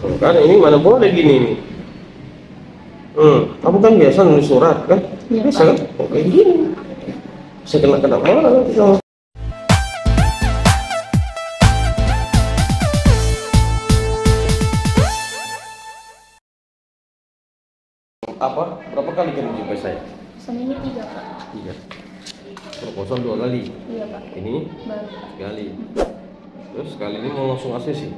Kan ini mana boleh gini nih. Kamu kan biasa nulis surat kan? Iya, Biasa kan? Pak. Kayak gini. Saya kena marah nanti sama. Apa? Berapa kali kamu jumpa saya? Seminggu 3, Pak. Iya. Proposal 2 kali. Iya, Pak. Ini Baru. sekali. Terus kali ini mau langsung ACC.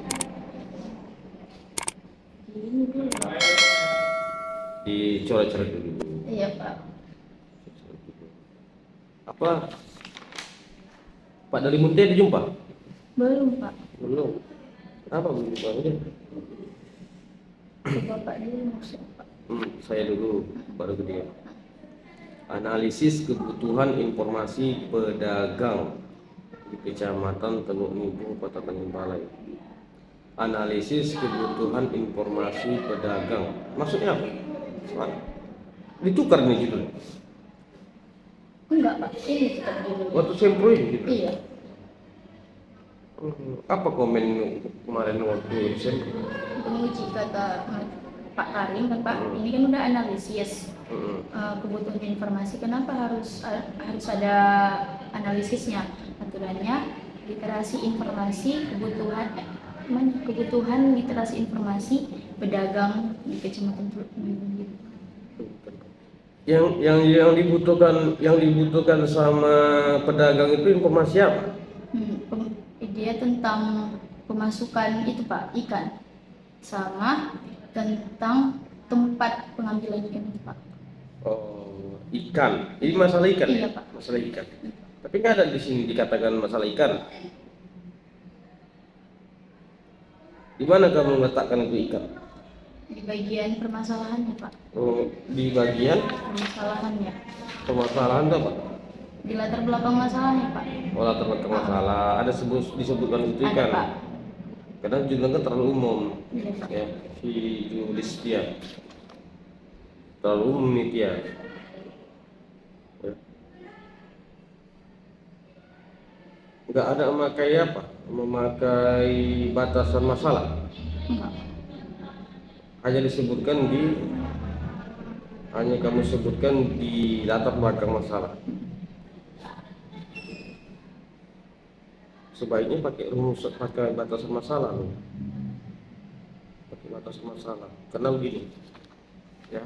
Ini dulu, Pak. Dicoret-coret dulu. Iya, Pak. Apa? Pak dari Munte dijumpa? Belum, Pak. Belum. Kenapa belum jumpa aja? Bapak dulu maksudnya, Pak. Saya dulu baru ke dia. Analisis kebutuhan informasi pedagang di Kecamatan Teluk Nibu, Kota Tanjung Balai. Analisis kebutuhan informasi pedagang. Maksudnya apa? Ditukar nih judulnya. Enggak, Pak. Ini tetap dulu. Waktu sempro ini gitu. Iya. Apa komen kemarin waktu sempro? Penguji kata Pak Karim kan, Pak. Ini kan udah analisis kebutuhan informasi. Kenapa harus ada analisisnya? Aturannya literasi informasi kebutuhan literasi informasi pedagang di Kecamatan Teluk Nibu. Yang dibutuhkan sama pedagang itu informasi apa? Dia tentang pemasukan itu, Pak, ikan, sama tentang tempat pengambilan ikan itu, Pak. Oh, ikan. Ini masalah ikan. Iya, Ya? Pak. Masalah ikan. Tapi nggak ada di sini dikatakan masalah ikan. Di mana kamu meletakkan itu ikan? Di bagian permasalahannya, Pak. Oh, di bagian Permasalahannya. permasalahan apa? Di latar belakang masalahnya, Pak. Oh, latar belakang masalah. Ada disebutkan itu Ada, ikan. Pak. Karena judulnya kan terlalu umum. Iya, Pak. Ya, si Julis dia terlalu umum nih dia. Ya. Nggak ada memakai apa? Memakai batasan masalah. Enggak. Hanya kamu sebutkan di latar belakang masalah. Sebaiknya pakai batasan masalah loh. Pakai batasan masalah. Karena begini, ya,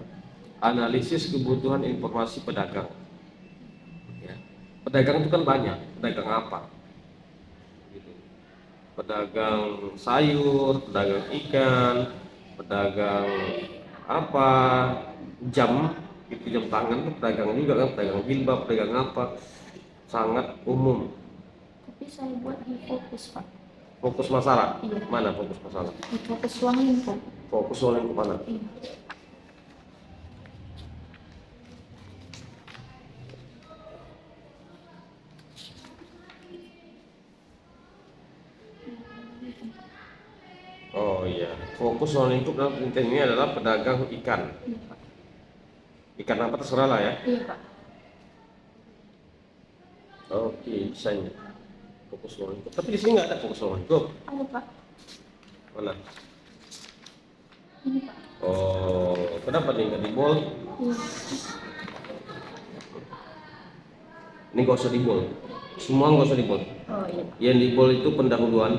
analisis kebutuhan informasi pedagang. Ya. Pedagang itu kan banyak. Pedagang apa? Gitu. Pedagang sayur, pedagang ikan, pedagang apa, jam tangan tuh pedagang juga kan, pedagang jilbab, pedagang apa, sangat umum. Tapi saya buat di fokus, Pak. Fokus masalah. Iya. Mana fokus masalah? Di fokus ruang lingkup. Fokus soal yang mana? Iya. Oh iya, fokus soal lingkup dalam penelitian ini adalah pedagang ikan. Iya, Pak. Ikan apa terserah lah ya. Iya, Pak. Oke, bisanya. Fokus soal lingkup. Tapi di sini nggak ada fokus soal lingkup. Ada, Pak. Mana? Ini, Pak. Oh, kenapa nih nggak di bold? Iya. Ini nggak usah di bold. Semua nggak usah di bold. Oh, iya. Yang di bold itu pendahuluan.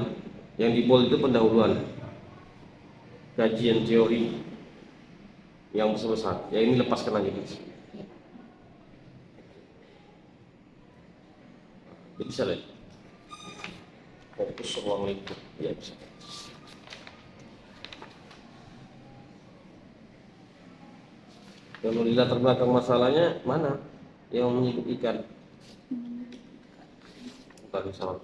Yang di bold itu pendahuluan. Kajian teori yang besar-besar. Ya ini lepaskan aja gitu. Iya. Ya, bisa lihat. Fokus ruang lingkup. Ya bisa. Kalau di latar belakang masalahnya mana yang menyebut ikan? Tadi salah.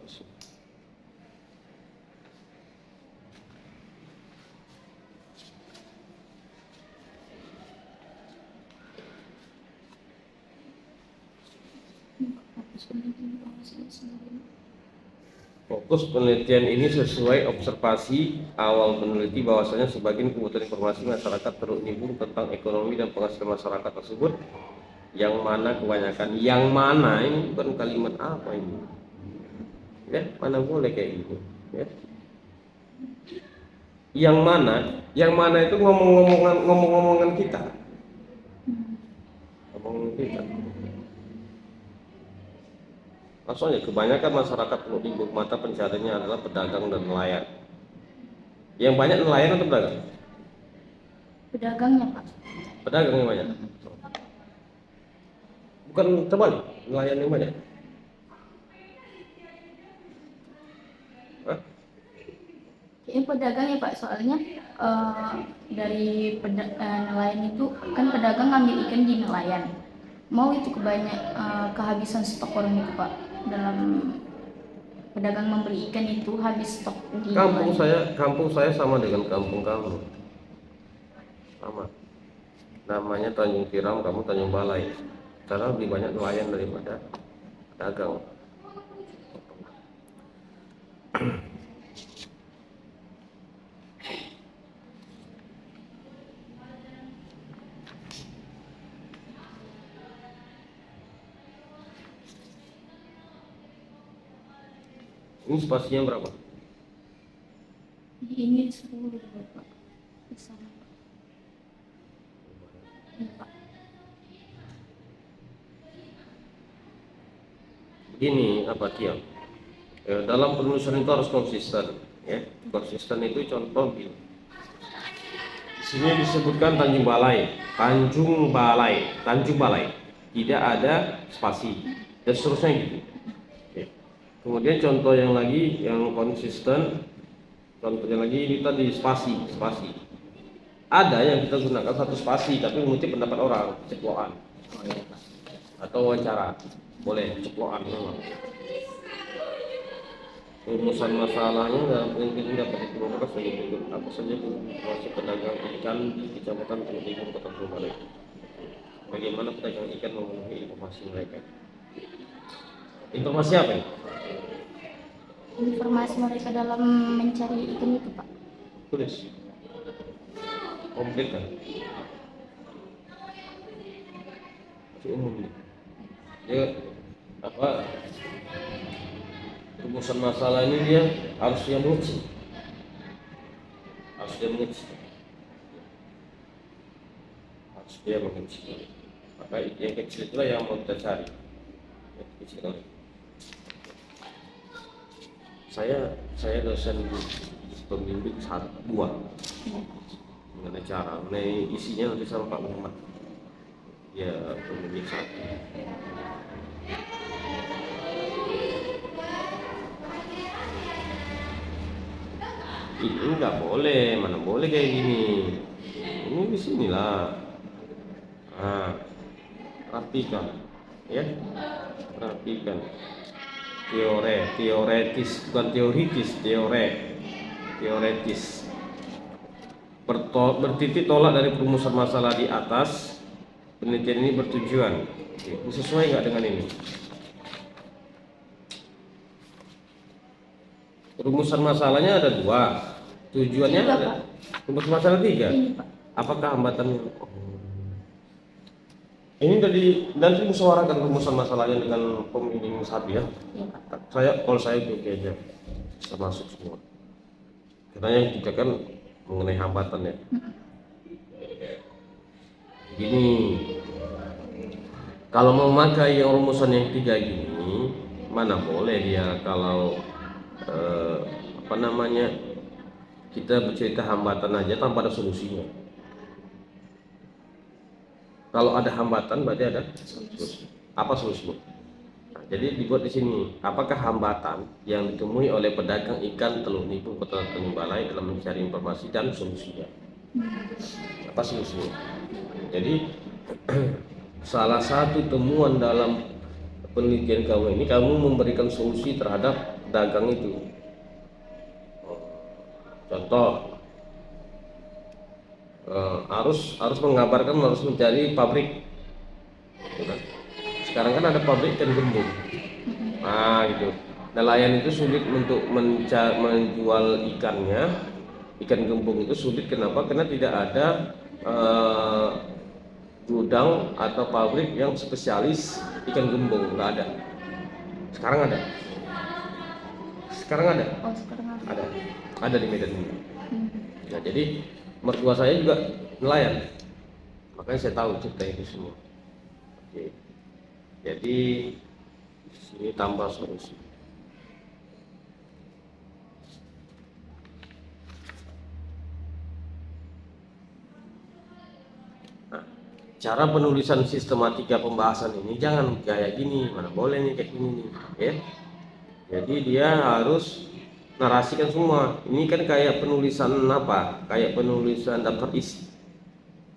Fokus penelitian ini sesuai observasi awal peneliti bahwasanya sebagian kebutuhan informasi masyarakat Teluk Nibu tentang ekonomi dan penghasilan masyarakat tersebut yang mana kebanyakan ini bukan kalimat apa ini, ya mana boleh kayak gitu, ya Yang mana? Yang mana itu ngomong-ngomongan kita. Ngomong kita. Maksudnya kebanyakan masyarakat Teluk Nibung mata pencariannya adalah pedagang dan nelayan. Yang banyak nelayan atau pedagang? Pedagangnya, Pak. Pedagang yang banyak. Bukan terbalik, nelayan yang banyak. Hah? Kayaknya pedagang ya Pak, soalnya dari nelayan itu kan pedagang ngambil ikan di nelayan. Mau itu kehabisan stok orang itu Pak, dalam pedagang membeli ikan itu habis stok di Kampung saya sama dengan kampung kamu. Sama. Namanya Tanjung Tiram, kamu Tanjung Balai. Karena lebih banyak nelayan daripada dagang. Ini spasinya berapa? Ini 10 Pak. Di sana Pak. Ini Pak. Begini apa Tiang? Dalam penulisan itu harus konsisten, ya. Konsisten itu contoh di sini disebutkan Tanjung Balai, Tanjung Balai, Tanjung Balai, tidak ada spasi dan seterusnya gitu. Ya. Kemudian contoh yang lagi yang konsisten, contohnya lagi ini tadi spasi. Ada yang kita gunakan satu spasi tapi mengutip pendapat orang, ceplokan atau wawancara, boleh ceplokan memang. Rumusan masalahnya dalam ini dapat dikemukakan sebagai berikut: apa saja informasi pedagang ikan di Kecamatan Teluk Nibung, Kota Tanjung Balai? Bagaimana pedagang ikan memenuhi informasi mereka? Informasi apa ini? Informasi mereka dalam mencari ikan itu Pak. Tulis. Komplit kan? Masih umum nih. Ya apa? Rumusan masalah ini dia harus dia menguji, maka yang kecil itulah yang mau kita cari, yang kecil. Saya dosen pembimbing 2 mengenai cara, mengenai isinya nanti sama Pak Muhammad, ya pembimbing 1. Ini nggak boleh, mana boleh kayak gini. Ini di sinilah. Nah, rapikan, ya, rapikan. Teoretis, bukan teoritis, teoretis. Bertitik tolak dari perumusan masalah di atas. Penelitian ini bertujuan. Ini sesuai nggak dengan ini? Rumusan masalahnya ada 2. Tujuannya ada. Rumus masalah 3. Apakah hambatannya? Ini dari musyawarahkan rumusan masalahnya dengan pembimbing 1 ya. Kalau saya itu kayaknya bisa masuk semua. Karena yang 3 kan mengenai hambatan ya. Gini, kalau memakai yang rumusan yang 3 gini, mana boleh dia kalau kita bercerita hambatan aja tanpa ada solusinya. Kalau ada hambatan berarti ada solusi. Apa solusinya? Nah, jadi dibuat di sini, apakah hambatan yang ditemui oleh pedagang ikan Teluk Nibung, Kota Tanjung Balai dalam mencari informasi dan solusinya? Apa solusinya? Jadi salah satu temuan dalam penelitian kamu ini, kamu memberikan solusi terhadap dagang itu. Contoh, harus mengabarkan, harus mencari pabrik. Sekarang kan ada pabrik ikan gembung. Nah gitu. Nelayan itu sulit untuk menjual ikannya. Ikan gembung itu sulit. Kenapa? Karena tidak ada gudang atau pabrik yang spesialis ikan gembung. Nggak ada. Sekarang ada. Oh, sekarang ada. Ada di Medan ini. jadi mertua saya juga nelayan, makanya saya tahu cerita itu semua. Oke. Jadi di sini tambah solusi. Nah, cara penulisan sistematika pembahasan ini jangan kayak gini, mana boleh nih kayak gini nih, ya. Jadi dia harus narasikan semua. Ini kan kayak penulisan apa? Kayak penulisan daftar isi.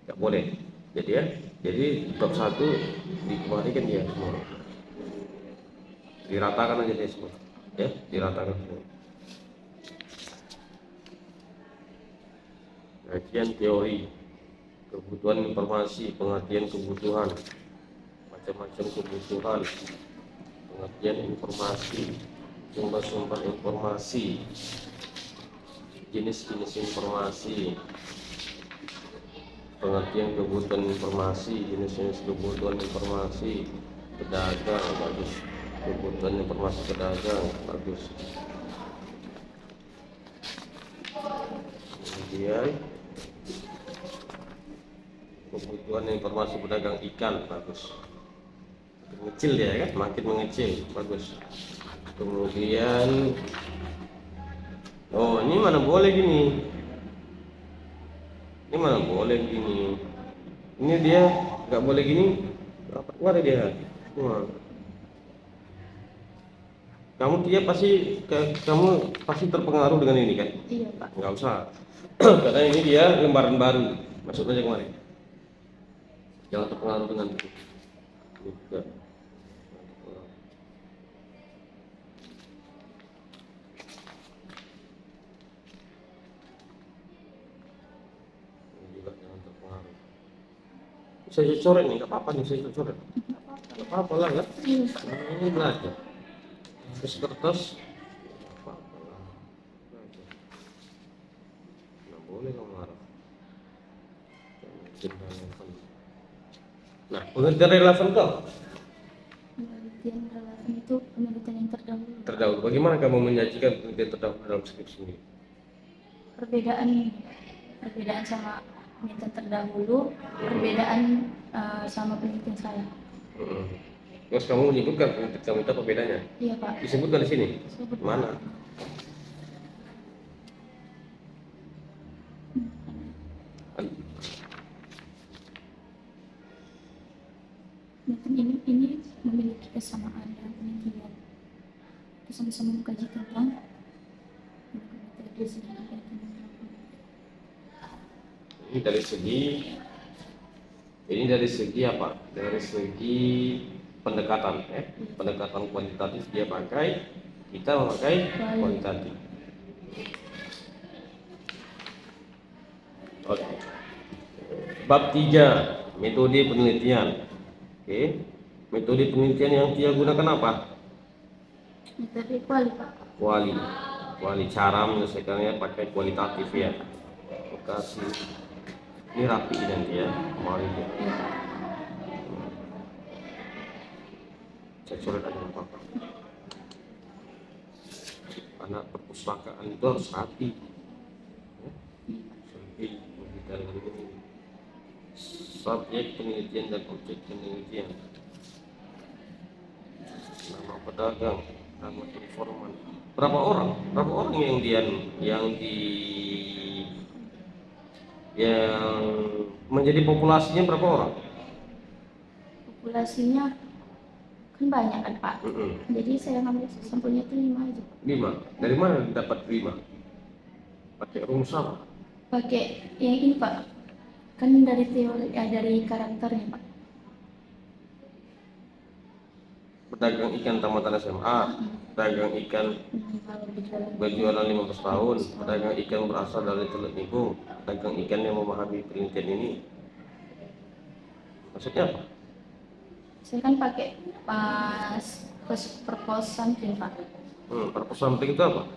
Nggak boleh. Jadi ya, jadi bab 1 dikembalikan dia semua. Diratakan aja dia semua. Ya, diratakan semua. Kajian teori, kebutuhan informasi, pengertian kebutuhan, macam-macam kebutuhan, pengertian informasi, sumber-sumber informasi, jenis-jenis informasi, pengertian kebutuhan informasi, jenis-jenis kebutuhan informasi, pedagang, bagus. Kebutuhan informasi pedagang, bagus. Kemudian kebutuhan informasi pedagang ikan, bagus. Mengecil dia kan, makin mengecil, bagus. Kemudian oh, ini mana boleh gini, ini mana boleh gini, ini dia nggak boleh gini, apa keluar dia. Kamu pasti terpengaruh dengan ini kan? Iya Pak. Nggak usah. Karena ini dia lembaran baru, masuk aja kemarin. Jangan terpengaruh dengan itu. Ini juga. Ini juga jangan terpengaruh. Saya coret nih, nggak apa-apa nih saya coret. Nggak apa-apa lah kan? Nah, ini belajar. Terus kertas, nggak apa-apa lah. Belajar. Nggak boleh kamu marah. Nah, pengertian relevan kau? Penelitian relevan itu penelitian yang terdahulu. Terdahulu. Bagaimana kamu menyajikan penelitian terdahulu dalam skripsi ini? Perbedaan sama penelitian terdahulu, perbedaan sama penelitian saya. Terus kamu menyebutkan penelitian kamu itu perbedaannya? Iya Pak. Disebutkan di sini? Disebut. Mana? Ini memiliki kesamaan dengan penelitian. Kita sama-sama mengkaji tentang ini dari segi apa? Dari segi pendekatan, ya. Pendekatan kuantitatif dia pakai, kita memakai kualitatif. Oke. Bab 3, metode penelitian. Oke. Metode penelitian yang dia gunakan apa? Metode kuali Pak. Kuali cara menyelesaikannya pakai kualitatif ya. Lokasi ini rapi nanti ya, kuali ya. Saya coret aja apa-apa. Karena perpustakaan itu harus rapi. Subjek penelitian dan objek penelitian. Nama pedagang, nama informan. Berapa orang yang menjadi populasinya berapa orang? Populasinya kan banyak kan Pak. Jadi saya ngambil sampelnya itu 5 aja. 5. Dari mana dapat 5? Pakai rumus apa? Pakai yang ini Pak. Kan dari teori dari karakternya Pak. Pedagang ikan tamatan SMA, pedagang ikan berjualan 15 tahun, pedagang ikan berasal dari Teluk Nibung, pedagang ikan yang memahami penelitian ini. Maksudnya apa? Saya kan pakai purpose sampling Pak. Purpose sampling itu apa?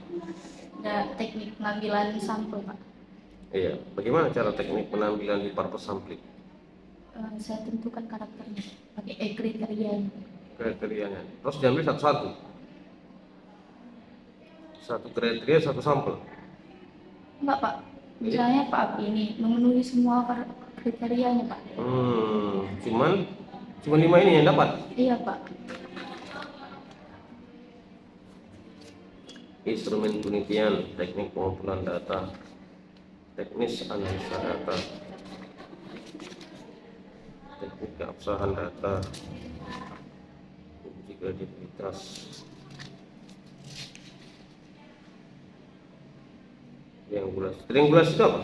Ada teknik pengambilan sampel Pak. Iya, bagaimana cara teknik penampilan di purpose sampling? Saya tentukan karakternya, pakai kriterianya. Kriterianya, terus diambil satu-satu. Satu kriteria, satu sampel. Enggak Pak, Misalnya Pak ini memenuhi semua kriterianya Pak. Cuman 5 ini yang dapat. Iya Pak. Instrumen penelitian, teknik pengumpulan data, teknis analisa data, teknik keabsahan data, uji kredibilitas. Triangulasi itu apa?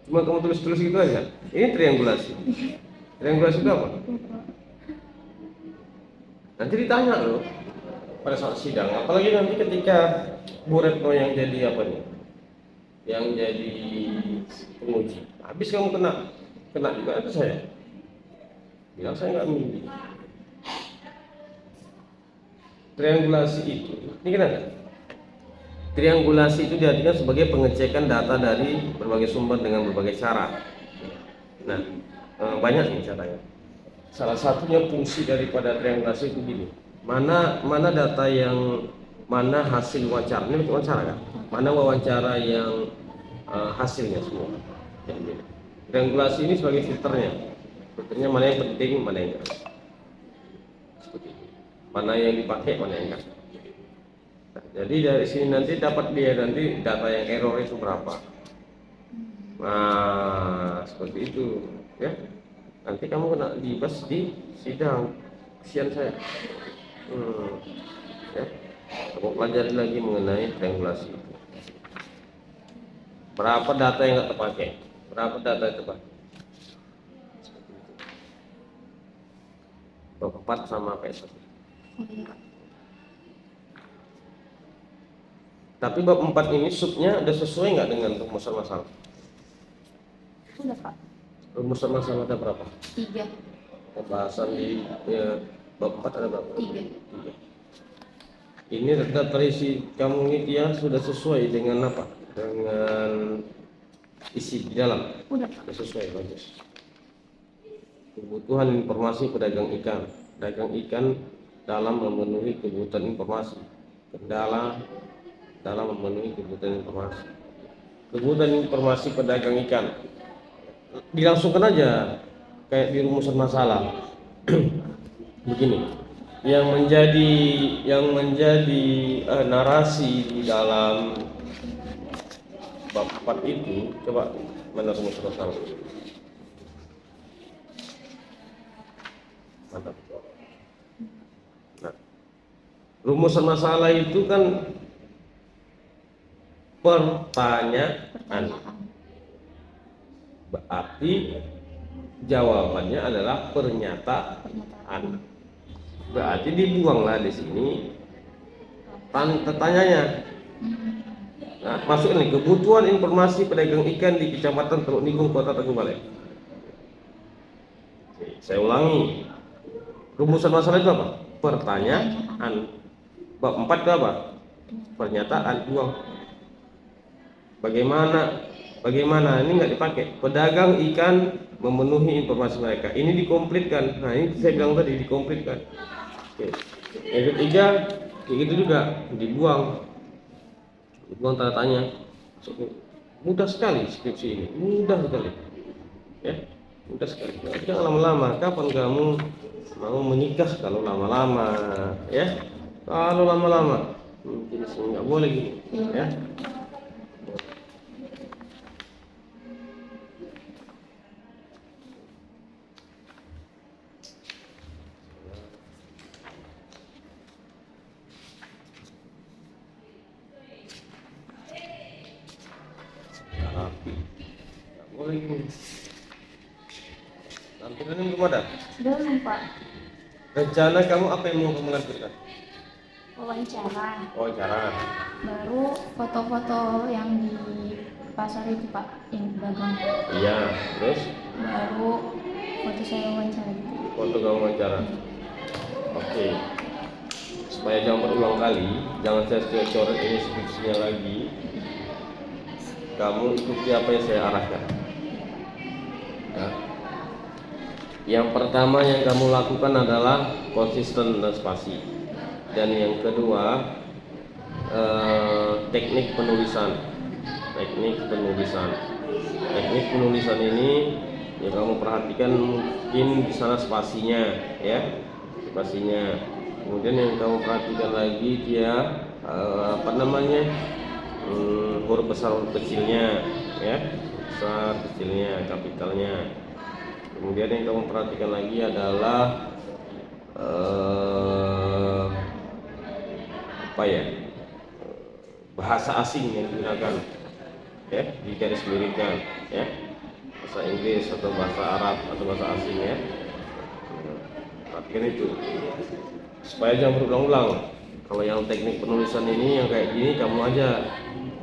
Cuma kamu tulis-tulis gitu aja. Ini triangulasi. Triangulasi itu apa? Nanti ditanya loh pada saat sidang. Apalagi nanti ketika Bu Retno yang jadi apa nih? Yang jadi penguji. Habis kamu kena juga itu saya. Bilang saya nggak milih. Triangulasi itu, ini kenapa? Triangulasi itu diartikan sebagai pengecekan data dari berbagai sumber dengan berbagai cara. Nah, banyak nih caranya. Salah satunya fungsi daripada triangulasi itu gini. Mana data yang mana hasil wawancara, ini wawancara kan? Mana wawancara yang hasilnya semua. Jadi, triangulasi ini sebagai filternya. Filternya mana yang penting, mana yang enggak. Seperti itu. Mana yang dipakai, mana yang enggak. Nah, jadi dari sini nanti dapat dia nanti data yang error itu berapa. Nah, seperti itu ya. Nanti kamu kena dibahas di sidang. Kesian saya. Ya. Kamu pelajari lagi mengenai triangulasi itu. Berapa data yang nggak terpakai? Berapa data yang terpakai? 4 sama PS1. Tapi bab 4 ini subnya ada sesuai nggak dengan rumusan masalah? Sudah Pak. Rumusan masalah ada berapa? 3. Pembahasan di bab 4 ada berapa? 3. Ini data terisi kamu ini ya sudah sesuai dengan apa? Dengan isi di dalam? Udah Pak. Sudah sesuai, bagus. Kebutuhan informasi pedagang ikan. Pedagang ikan dalam memenuhi kebutuhan informasi. Kendala dalam memenuhi kebutuhan informasi. Kebutuhan informasi pedagang ikan. Dilangsungkan aja kayak di rumusan masalah. Begini. Yang menjadi narasi di dalam bab 4 itu, coba mana rumusan masalah? Mantap. Nah, rumusan masalah itu kan pertanyaan. Berarti jawabannya adalah pernyataan. Berarti dibuanglah di sini pertanyaannya. Nah, masuk nih kebutuhan informasi pedagang ikan di Kecamatan Teluk Nigung, Kota Tagubalek. Saya ulangi. Rumusan masalah itu apa? Pertanyaan. Bab 4 itu apa? Pernyataan. Buang. Bagaimana ini nggak dipakai? Pedagang ikan memenuhi informasi mereka. Ini dikomplitkan. Nah, ini saya bilang tadi dikomplitkan. Oke. Yang ketiga, kayak gitu juga dibuang tanda tanya. Mudah sekali skripsi ini, mudah sekali. Ya, mudah sekali. Jangan lama-lama. Kapan kamu mau menikah kalau lama-lama? Ya, kalau lama-lama, jadi nggak boleh gitu. Ya. Tampilannya belum ada? Belum Pak. Rencana kamu apa yang mau kamu lakukan? Wawancara. Baru foto-foto yang di pasar itu Pak, yang dagang. Iya, terus? Baru foto saya wawancara gitu. Foto kamu wawancara. Oke. Supaya jangan berulang kali, jangan saya coret ini skripsinya lagi. Kamu ikuti apa yang saya arahkan. Ya. Yang pertama yang kamu lakukan adalah konsisten dan spasi. Dan yang kedua, teknik penulisan. Teknik penulisan. Teknik penulisan ini yang kamu perhatikan mungkin di sana spasinya, ya, spasinya. Kemudian yang kamu perhatikan lagi dia huruf besar huruf kecilnya, ya, besar kecilnya, kapitalnya. Kemudian yang kamu perhatikan lagi adalah bahasa asing yang digunakan, ya, di garis miringkan, ya, bahasa Inggris atau bahasa Arab atau bahasa asing, ya. Perhatikan itu supaya jangan berulang-ulang. Kalau yang teknik penulisan ini yang kayak gini kamu aja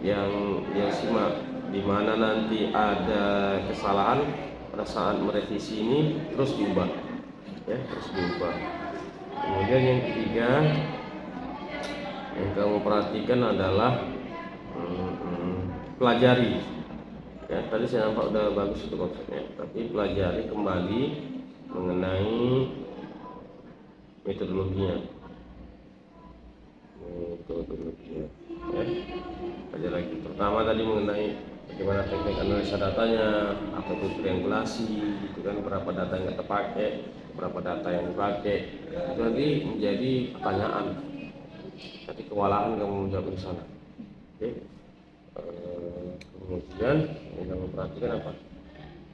yang simak, dimana nanti ada kesalahan pada saat merevisi ini terus diubah, ya, terus diubah. Kemudian yang ketiga yang kamu perhatikan adalah pelajari, ya, tadi saya nampak udah bagus itu konsepnya, tapi pelajari kembali mengenai metodologinya, ya. Pelajari lagi, pertama tadi mengenai bagaimana teknik analisa datanya, apa itu triangulasi, itu kan berapa data yang nggak terpakai, berapa data yang dipakai, itu nanti menjadi pertanyaan, nanti kewalahan kamu menjawab di sana. Oke. Kemudian yang kamu perhatikan apa?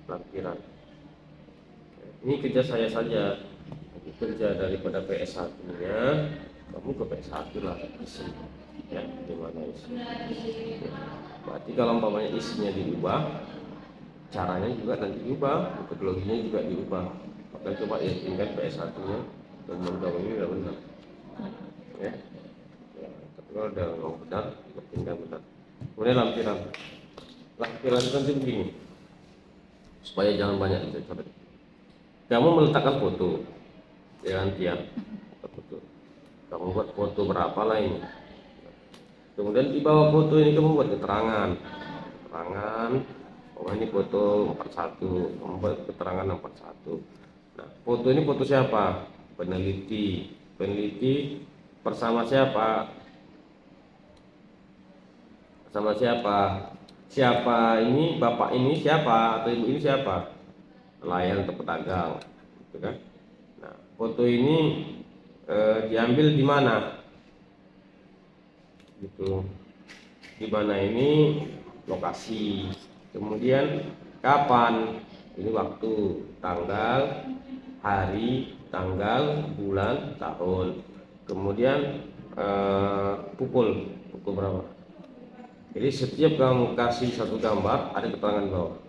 Lampiran. Ini kerja saya saja, kerja daripada PS1 nya kamu ke PS1 lah isi, ya, gimana isi, ya. Berarti kalau umpamanya isinya diubah, caranya juga nanti diubah, metodologinya juga diubah. Maka coba ya tinggal PS1 nya dan kamu ini udah benar, ya. Tapi kalau udah mau benar, tinggal benar. Kemudian lampiran itu nanti begini, supaya jangan banyak dicoret. Kamu meletakkan foto, ya, tiap foto. Kamu buat foto berapa lah ini. Kemudian di bawah foto ini kamu buat keterangan. Oh ini foto 41, kamu buat keterangan 41. Nah, foto ini foto siapa? Peneliti bersama siapa? Sama siapa? Siapa ini, bapak ini siapa atau ibu ini siapa? Nelayan atau pedagang, gitu kan? Nah, foto ini diambil di mana? Gitu. Di mana ini lokasi. Kemudian kapan? Ini waktu, tanggal, hari, tanggal, bulan, tahun. Kemudian pukul berapa? Jadi setiap kamu kasih satu gambar ada keterangan di bawah.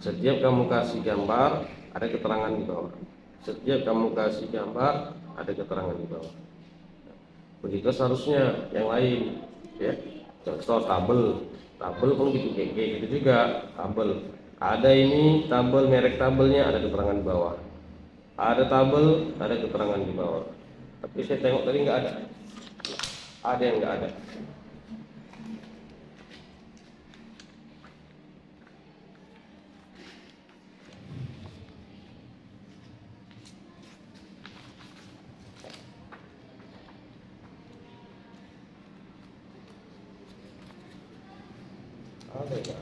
Setiap kamu kasih gambar ada keterangan di bawah. Setiap kamu kasih gambar ada keterangan di bawah. Begitu seharusnya yang lain, ya. Contoh tabel pun gitu, kayak gitu juga tabel. Ada ini tabel, merek tabelnya ada keterangan di bawah. Ada tabel ada keterangan di bawah. Tapi saya tengok tadi nggak ada. Ada yang nggak ada. Ada ya.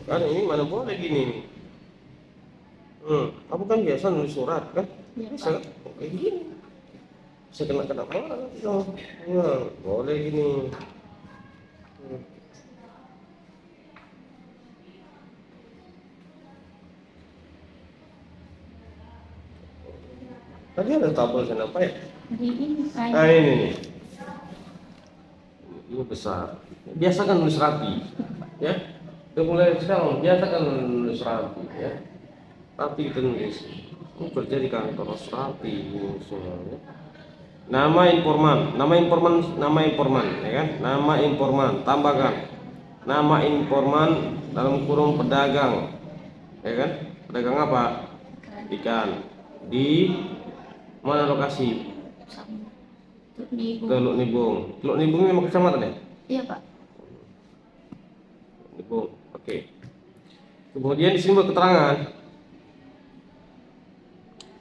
Kan ini mana boleh gini nih. Kamu kan biasa nulis surat kan? Ya, Bisa kayak gini. Bisa kena marah dong. Ya, boleh gini. Tadi ada tabel kenapa ya? Di ini Nah ini nih. Ini besar. Biasakan nulis rapi, ya. Mulai sekarang biasakan nulis rapi, ya. Rapi itu nulis. Ini kerja di kantor harus rapi semuanya. Nama informan, ya kan? Nama informan, tambahkan. Nama informan dalam kurung pedagang, ya kan? Pedagang apa? Ikan. Di mana lokasi? di Teluk Nibung. Teluk Nibung memang kecamatan ya? Iya Pak. Bung. Oke. Kemudian di sini buat keterangan.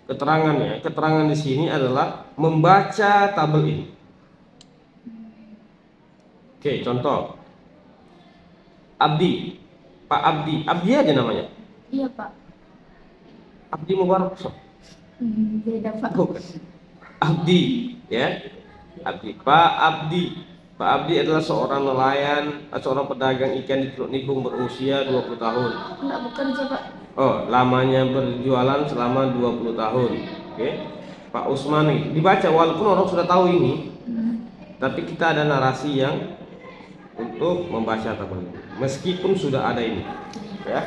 Keterangannya, keterangan di sini adalah membaca tabel ini. Oke, contoh. Abdi, Pak Abdi, Abdi aja namanya. Iya Pak. Abdi Mubarak. Beda Pak. Bukan. Abdi, ya. Abdi, Pak Abdi. Pak Abdi adalah seorang nelayan, seorang pedagang ikan di Teluk Nibung berusia 20 tahun. Enggak bekerja Pak. Oh, lamanya berjualan selama 20 tahun. Oke. Pak Usmani, dibaca walaupun orang sudah tahu ini, tapi kita ada narasi yang untuk membaca tabel ini. Meskipun sudah ada ini, ya.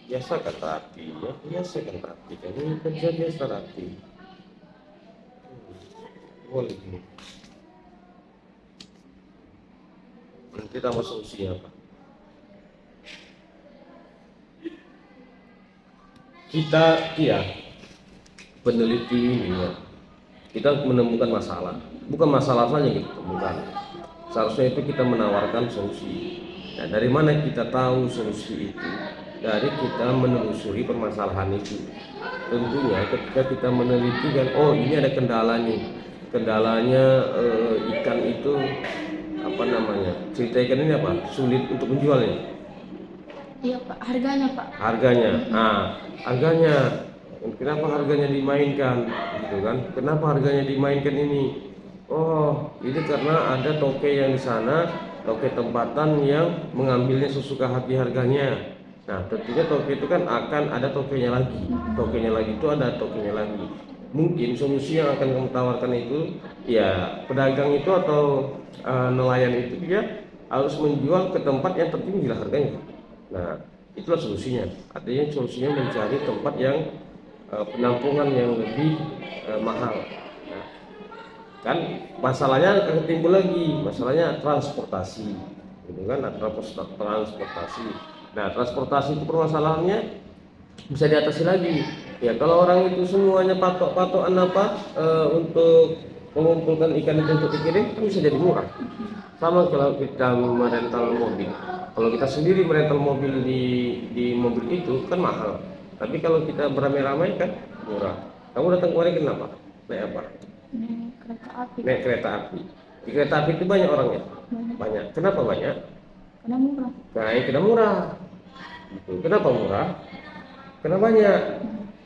Biasa kan rapi, ya. Biasa kan rapi. Kan ini kerja biasa rapi. Boleh ini. Nanti tambah solusi apa? Kita, ya, peneliti ini, ya, kita menemukan masalah. Bukan masalah saja yang kita temukan. Seharusnya itu kita menawarkan solusi. Nah, dari mana kita tahu solusi itu? Dari kita menelusuri permasalahan itu. Tentunya ketika kita meneliti kan, oh ini ada kendala nih. Kendalanya ikan itu apa namanya? Cerita ikan ini apa? Sulit untuk menjualnya. Iya Pak, harganya Pak. Harganya. Nah, harganya. Kenapa harganya dimainkan? Gitu kan? Kenapa harganya dimainkan ini? Oh, ini karena ada toke yang di sana, toke tempatan yang mengambilnya sesuka hati harganya. Nah, tentunya toke itu kan akan ada tokenya lagi. Tokenya lagi itu ada tokenya lagi. Mungkin solusi yang akan kamu tawarkan itu, ya pedagang itu atau nelayan itu dia harus menjual ke tempat yang tertinggi lah harganya. Nah, itulah solusinya. Artinya solusinya mencari tempat yang penampungan yang lebih mahal. Nah, kan masalahnya akan timbul lagi, masalahnya transportasi, gitu kan? Transportasi. Nah, transportasi itu permasalahannya bisa diatasi lagi. Ya, kalau orang itu semuanya patok-patokan untuk mengumpulkan ikan itu untuk dikirim, kan bisa jadi murah. Sama kalau kita merental mobil. Kalau kita sendiri merental mobil di mobil itu kan mahal. Tapi kalau kita beramai-ramai kan murah. Kamu datang kemari kenapa? Naik apa? Naik kereta api. Naik kereta api. Di kereta api itu banyak orangnya. Banyak. Kenapa banyak? Karena murah. Nah, karena murah. Gitu. Kenapa murah? Karena banyak.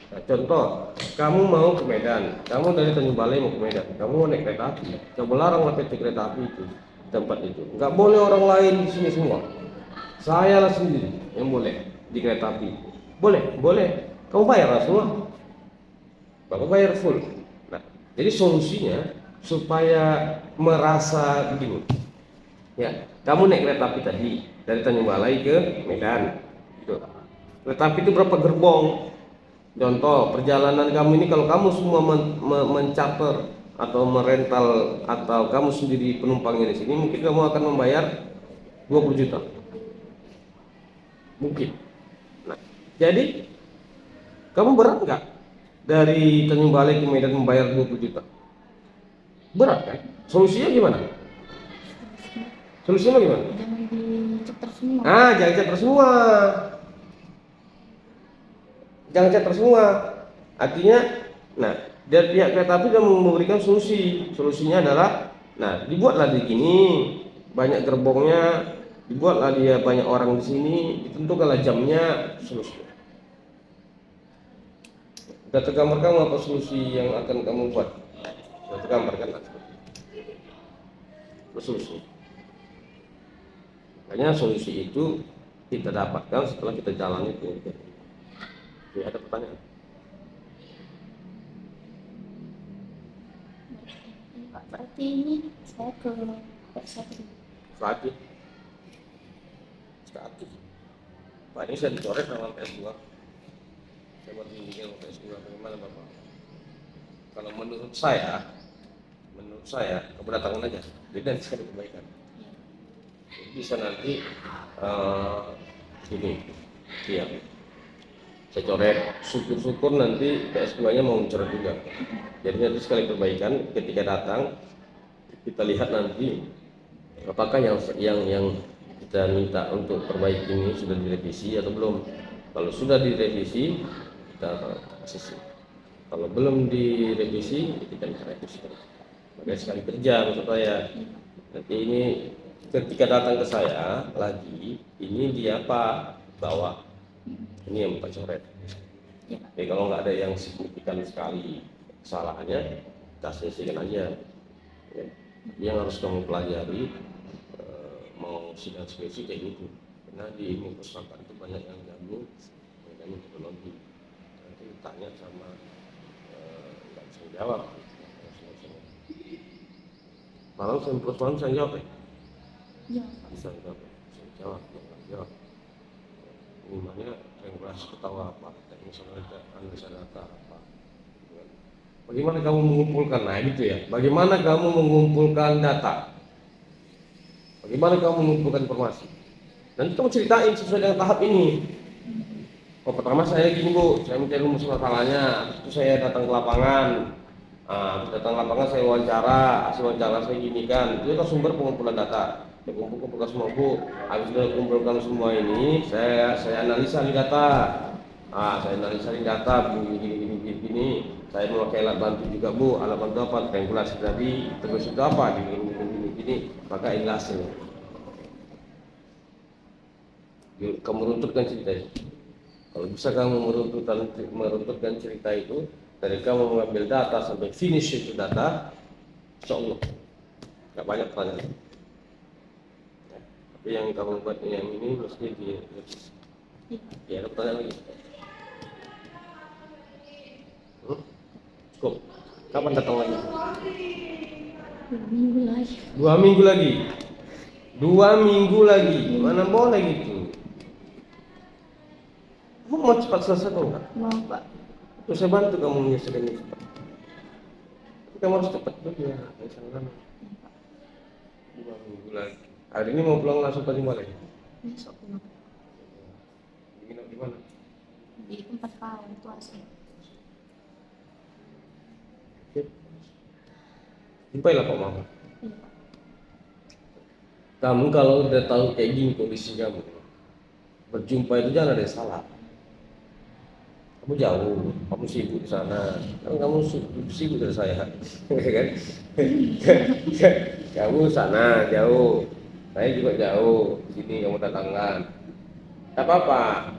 Nah, contoh, kamu mau ke Medan, kamu dari Tanjung Balai mau ke Medan, kamu mau naik kereta api. Coba laranglah PT kereta api itu, tempat itu. Nggak boleh orang lain di sini semua. Saya lah sendiri yang boleh di kereta api. Boleh, boleh. Kamu bayar semua. Kamu bayar full. Nah, jadi solusinya supaya merasa begini. Ya, kamu naik kereta api tadi dari Tanjung Balai ke Medan. Gitu. Kereta api itu berapa gerbong? Contoh, perjalanan kamu ini kalau kamu semua mencater atau merental atau kamu sendiri penumpangnya di sini, mungkin kamu akan membayar 20 juta. Mungkin. Nah, jadi kamu berat nggak dari Tanjung Balai ke Medan membayar 20 juta? Berat kan? Solusinya gimana? Solusinya gimana? Jangan diceter semua. Jangan ceter semua. Jangan ceter semua. Artinya, nah, dari pihak kereta api sudah memberikan solusi. Solusinya adalah, nah, dibuatlah di sini banyak gerbongnya, dibuatlah dia banyak orang di sini, ditentukanlah jamnya, solusi. Sudah tergambar kamu apa solusi yang akan kamu buat? Sudah tergambar kan? Solusi. Makanya solusi itu kita dapatkan setelah kita jalani itu. Oke, ada pertanyaan? Pak, berarti ini saya ke PS1. Lagi. Sekali. Pak, ini saya dicoret sama PS2. Saya buat bimbingan PS2. Bagaimana Bapak? Kalau menurut saya keberdatangan aja. Beda sekali kebaikan. Bisa nanti ini, iya. saya coret, syukur-syukur nanti PS2-nya mau coret juga. Jadi nanti sekali perbaikan ketika datang kita lihat nanti apakah yang kita minta untuk perbaiki ini sudah direvisi atau belum. Kalau sudah direvisi kita sisi. Kalau belum direvisi kita bisa revisi. Makanya sekali kerja maksud saya. Nanti ini ketika datang ke saya lagi, ini dia apa bawa. Ini yang Pak coret. Jadi kalau nggak ada yang signifikan sekali kesalahannya, kita selesaikan aja. Ya. Yang harus kamu pelajari mau sidang skripsi kayak gitu. Karena di perpustakaan itu banyak yang jago mengenai metodologi. Nanti tanya sama nggak bisa jawab. Malam semalam saya jawab ya? Ya. Bisa jawab. Namanya regulasi ketawa apa, misalnya analisa data apa. Bagaimana kamu mengumpulkan? Nah gitu ya. Bagaimana kamu mengumpulkan data? Bagaimana kamu mengumpulkan informasi? Nanti kamu ceritain sesuai dengan tahap ini. Oh, pertama saya gini Bu, saya mencari rumus masalahnya. Terus saya datang ke lapangan. Datang ke lapangan saya wawancara, hasil wawancara saya gini kan. Itu kan sumber pengumpulan data. Saya kumpulkan semua Bu. Habis sudah kumpulkan semua ini, saya analisa nih data. Saya analisa nih data gini. Saya memakai alat bantu juga Bu. Alat bantu apa? Triangulasi tadi. Terus itu apa? Gini. Maka inilah hasilnya. Kamu runtutkan cerita itu. Kalau bisa kamu meruntutkan cerita itu dari kamu mengambil data sampai finish itu data, insya Allah nggak banyak pertanyaan. Tapi yang kamu buat yang ini mesti di ya ada pertanyaan lagi. Cukup. Kapan datang lagi? 2 minggu lagi. 2 minggu lagi. 2 minggu lagi. Mana boleh gitu. Kamu mau cepat selesai atau enggak? Mau Pak. Terus saya bantu kamu menyelesaikannya cepat. Tapi kamu harus cepat juga. Misalnya 2 minggu lagi. Hari ini mau pulang langsung tadi malam. Besok pulang. Nginep di mana? Di tempat kawan itu asli. Oke. Jumpailah Pak Mama. Iya Pak. Kamu kalau udah tahu kayak gini kondisi kamu, berjumpa itu jangan ada yang salah. Kamu jauh, kamu sibuk di sana, kan kamu sibuk dari saya, kan? Kamu sana jauh, saya juga jauh, sini kamu datangkan, tak apa-apa,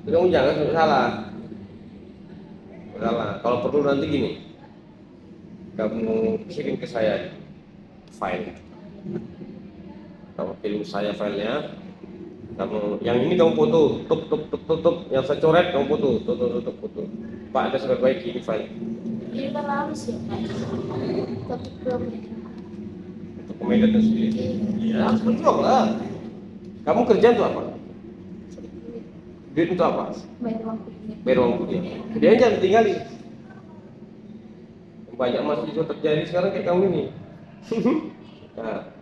tapi kamu jangan sampai salah. Kalau perlu nanti gini, kamu kirim ke saya file, kamu kirim saya filenya. Kamu yang ini kamu foto, tutup, yang saya coret kamu foto, foto. Pak ada sudah baik ini file. Ini kan lama sih Pak. Tapi belum. Untuk komedan sendiri. Iya, betul lah. Kamu kerja untuk apa? Duit untuk apa? Bayar uang kuliah. Bayar uang kuliah. Dia jangan tinggalin. Banyak mahasiswa terjadi sekarang kayak kamu ini. Nah,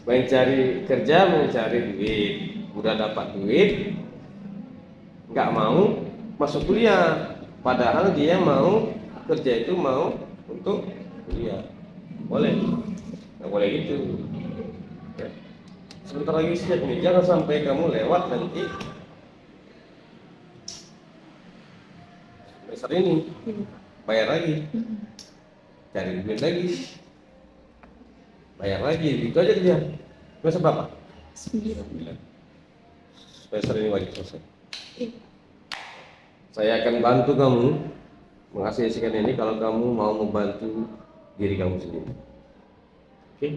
mencari kerja, mencari duit. Udah dapat duit, nggak mau masuk kuliah, padahal dia mau kerja itu mau untuk kuliah. Boleh? Nggak boleh gitu. Ya. Sebentar lagi siap nih, jangan sampai kamu lewat nanti semester ini bayar lagi, cari duit lagi, bayar lagi, gitu aja dia. Semester berapa? 9. Semester ini wajib selesai. Iya. Saya akan bantu kamu menghasilkan ini kalau kamu mau membantu diri kamu sendiri. Oke?